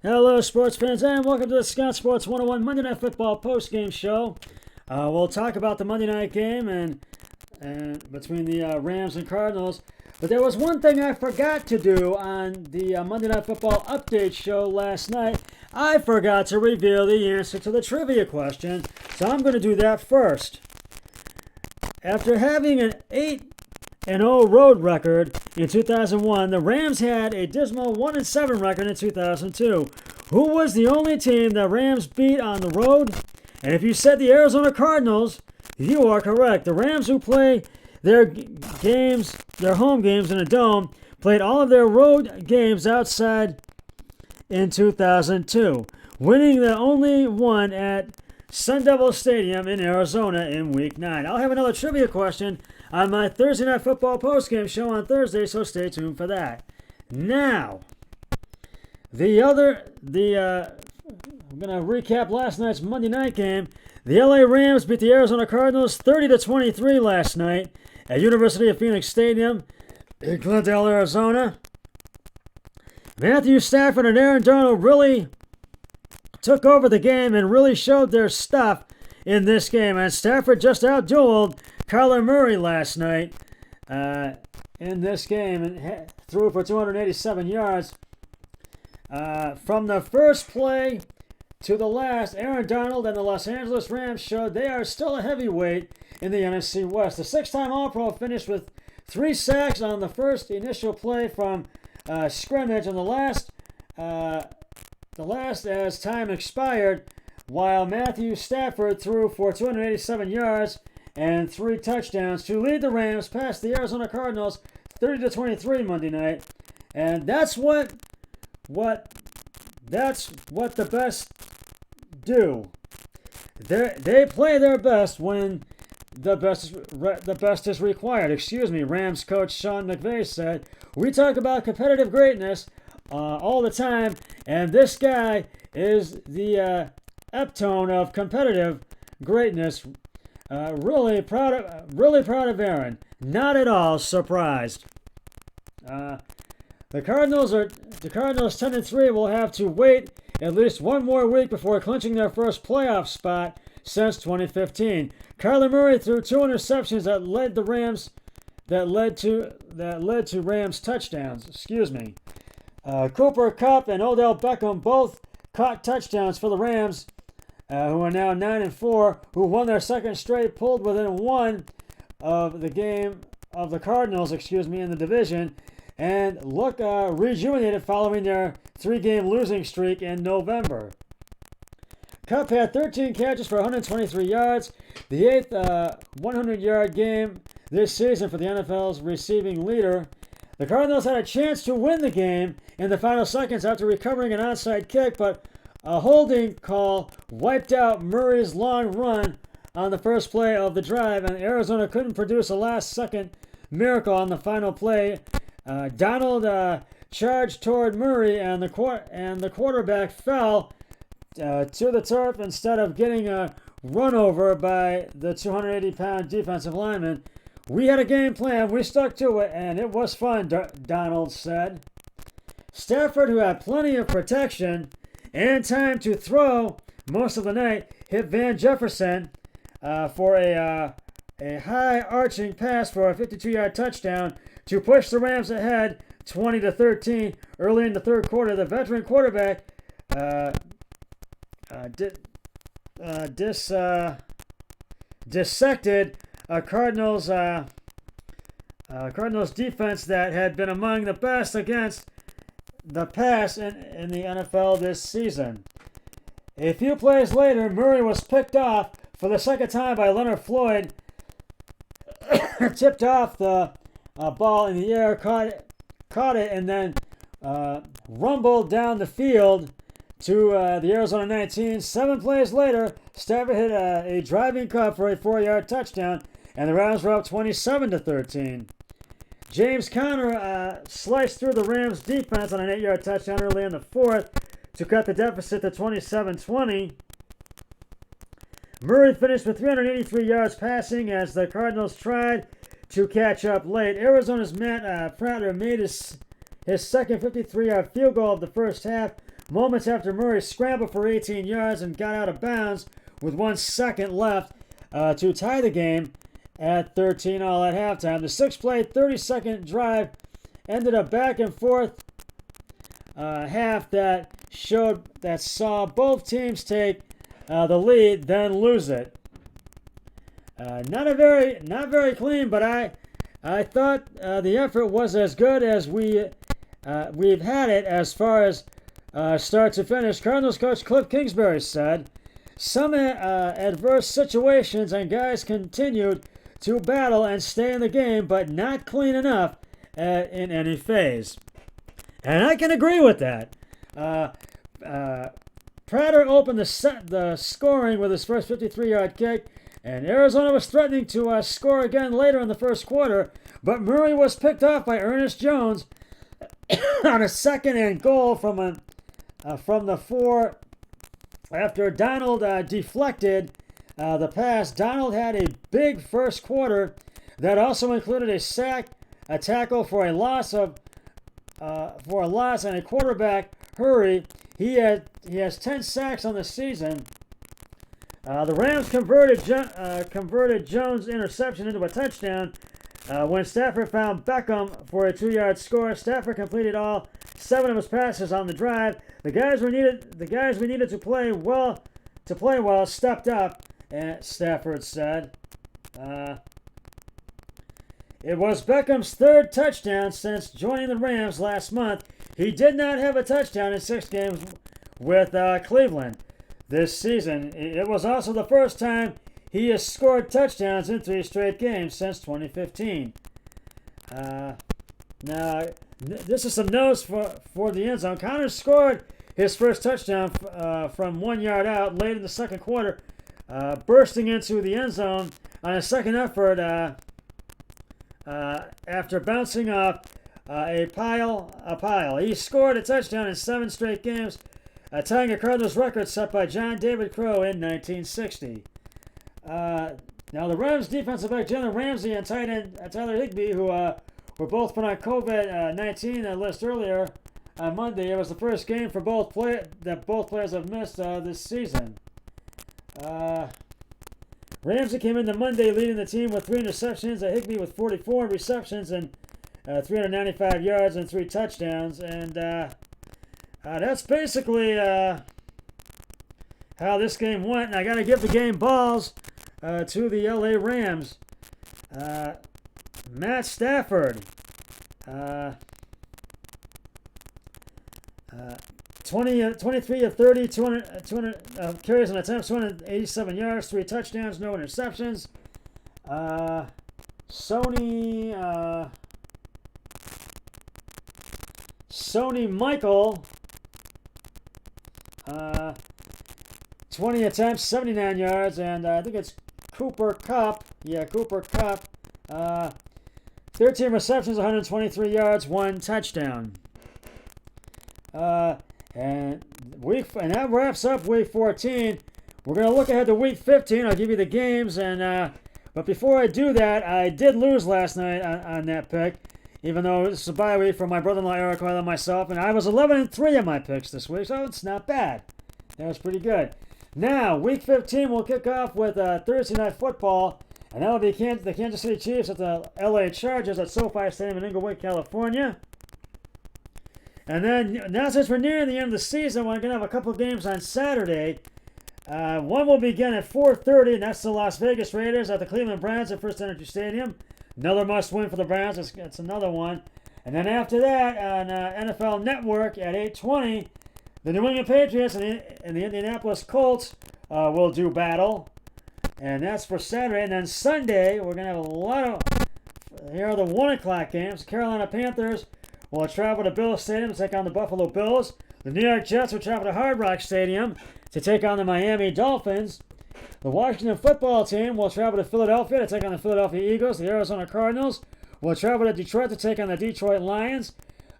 Hello, sports fans, and welcome to the Scott Sports 101 Monday Night Football post-game show. We'll talk about the Monday night game and between the Rams and Cardinals. But there was one thing I forgot to do on the Monday Night Football update show last night. I forgot to reveal the answer to the trivia question, so I'm going to do that first. After having an 8-0 road record in 2001, the Rams had a dismal 1-7 record in 2002. Who was the only team that Rams beat on the road? And if you said the Arizona Cardinals, you are correct. The Rams, who play their home games in a dome, played all of their road games outside in 2002, winning the only one at Sun Devil Stadium in Arizona in Week 9. I'll have another trivia question on my Thursday Night Football postgame show on Thursday, so stay tuned for that. Now, I'm going to recap last night's Monday night game. The LA Rams beat the Arizona Cardinals 30-23 last night at University of Phoenix Stadium in Glendale, Arizona. Matthew Stafford and Aaron Donald really took over the game and really showed their stuff in this game. And Stafford just outdueled Kyler Murray last night in this game and threw for 287 yards. From the first play to the last, Aaron Donald and the Los Angeles Rams showed they are still a heavyweight in the NFC West. The six-time All-Pro finished with 3 sacks on the first initial play from scrimmage, and the last as time expired, while Matthew Stafford threw for 287 yards and 3 touchdowns to lead the Rams past the Arizona Cardinals 30-23 Monday night. And that's what the best do. They play their best when the best is required. Rams coach Sean McVay said, "We talk about competitive greatness all the time, and this guy is the epitome of competitive greatness. Really proud of Aaron. Not at all surprised." The Cardinals 10-3 will have to wait at least one more week before clinching their first playoff spot since 2015. Kyler Murray threw 2 interceptions that led to Rams touchdowns. Cooper Kupp and Odell Beckham both caught touchdowns for the Rams, who are now 9-4, who won their second straight, pulled within 1 of the game of the Cardinals, in the division, and look rejuvenated following their 3-game losing streak in November. Kupp had 13 catches for 123 yards, the 8th 100-yard game this season for the NFL's receiving leader. The Cardinals had a chance to win the game in the final seconds after recovering an onside kick, but a holding call wiped out Murray's long run on the first play of the drive, and Arizona couldn't produce a last-second miracle on the final play. Donald charged toward Murray, and the quarterback fell to the turf instead of getting run over by the 280-pound defensive lineman. "We had a game plan, we stuck to it, and it was fun," Donald said. Stafford, who had plenty of protection and time to throw most of the night, hit Van Jefferson for a high-arching pass for a 52-yard touchdown to push the Rams ahead 20-13 early in the third quarter. The veteran quarterback dissected a Cardinals defense that had been among the best against the pass in the NFL this season. A few plays later, Murray was picked off for the second time by Leonard Floyd, tipped off the ball in the air, caught it, and then rumbled down the field to the Arizona 19. 7 plays later, Stafford hit a driving cut for a 4-yard touchdown, and the Rams were up 27-13. James Conner sliced through the Rams' defense on an 8-yard touchdown early in the fourth to cut the deficit to 27-20. Murray finished with 383 yards passing as the Cardinals tried to catch up late. Arizona's Matt Prater made his second 53-yard field goal of the first half moments after Murray scrambled for 18 yards and got out of bounds with 1 second left to tie the game at 13-all at halftime. The 6-play, 30-second drive ended a back and forth half that saw both teams take the lead, then lose it. Not very clean, but I thought the effort was as good as we've had it as far as start to finish. Cardinals coach Cliff Kingsbury said, "Some adverse situations and guys continued to battle and stay in the game, but not clean enough in any phase." And I can agree with that. Prater opened the scoring with his first 53-yard kick, and Arizona was threatening to score again later in the first quarter, but Murray was picked off by Ernest Jones on a 2nd and goal from the 4 after Donald deflected the pass. Donald had a big first quarter that also included a sack, a tackle for a loss, and a quarterback hurry. He has 10 sacks on the season. The Rams converted Jones' interception into a touchdown when Stafford found Beckham for a 2-yard score. Stafford completed all 7 of his passes on the drive. The guys we needed to play well stepped up, Stafford said. It was Beckham's 3rd touchdown since joining the Rams last month. He did not have a touchdown in 6 games with Cleveland this season. It was also the first time he has scored touchdowns in 3 straight games since 2015. Now, this is some notes for the end zone. Connors scored his first touchdown from 1 yard out late in the second quarter, bursting into the end zone on a second effort after bouncing off a pile. He scored a touchdown in 7 straight games, tying a Cardinals record set by John David Crow in 1960. Now, the Rams defensive back Jalen Ramsey and tight end Tyler Higbee, who were both put on COVID-19 list earlier on Monday. It was the first game for both players have missed this season. Ramsey came into Monday leading the team with 3 interceptions. Higbee with 44 receptions and 395 yards and 3 touchdowns. And that's basically how this game went. And I got to give the game balls to the LA Rams. Matt Stafford, 23 of 30, 200 carries and attempts, 287 yards, 3 touchdowns, no interceptions. Sony Michael, 20 attempts, 79 yards, and I think it's Cooper Kupp. Yeah, Cooper Kupp. 13 receptions, 123 yards, 1 touchdown. And that wraps up Week 14. We're going to look ahead to Week 15. I'll give you the games, but before I do that, I did lose last night on that pick, even though it's a bye week for my brother-in-law Eric Hoyle and myself, and I was 11-3 on my picks this week, so it's not bad. That was pretty good. Now, Week 15 will kick off with Thursday Night Football, and that will be the Kansas City Chiefs at the LA Chargers at SoFi Stadium in Inglewood, California. And then, now since we're nearing the end of the season, we're going to have a couple of games on Saturday. One will begin at 4:30, and that's the Las Vegas Raiders at the Cleveland Browns at First Energy Stadium. Another must-win for the Browns. It's another one. And then after that, on NFL Network at 8:20, the New England Patriots and the Indianapolis Colts will do battle. And that's for Saturday. And then Sunday, we're going to have a lot of... Here are the 1 o'clock games. Carolina Panthers will travel to Bills Stadium to take on the Buffalo Bills. The New York Jets will travel to Hard Rock Stadium to take on the Miami Dolphins. The Washington football team will travel to Philadelphia to take on the Philadelphia Eagles. The Arizona Cardinals will travel to Detroit to take on the Detroit Lions.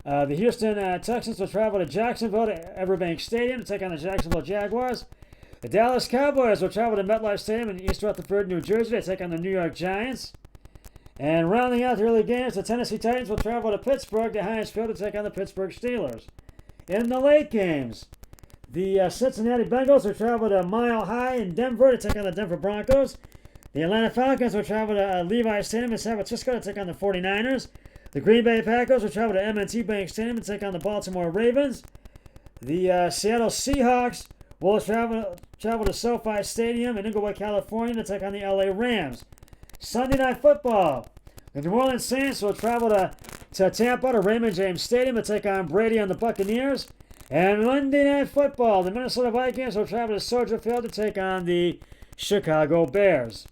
The Houston Texans will travel to Jacksonville to Everbank Stadium to take on the Jacksonville Jaguars. The Dallas Cowboys will travel to MetLife Stadium in East Rutherford, New Jersey to take on the New York Giants. And rounding out the early games, the Tennessee Titans will travel to Pittsburgh to Heinz Field to take on the Pittsburgh Steelers. In the late games, The Cincinnati Bengals will travel to Mile High in Denver to take on the Denver Broncos. The Atlanta Falcons will travel to Levi's Stadium in San Francisco to take on the 49ers. The Green Bay Packers will travel to M&T Bank Stadium to take on the Baltimore Ravens. The Seattle Seahawks will travel to SoFi Stadium in Inglewood, California to take on the LA Rams. Sunday Night Football. The New Orleans Saints will travel to Tampa to Raymond James Stadium to take on Brady and the Buccaneers. And Monday Night Football. The Minnesota Vikings will travel to Soldier Field to take on the Chicago Bears.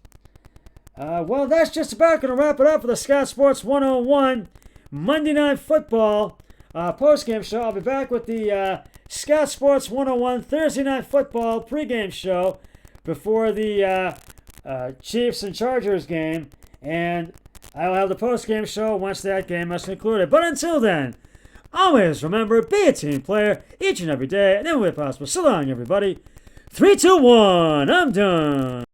Well, that's just about going to wrap it up for the Scott Sports 101 Monday Night Football postgame show. I'll be back with the Scott Sports 101 Thursday Night Football pregame show before the Chiefs and Chargers game. And I will have the postgame show once that game is concluded. But until then, always remember, be a team player each and every day, and every way possible. So long, everybody. 3, 2, 1, I'm done.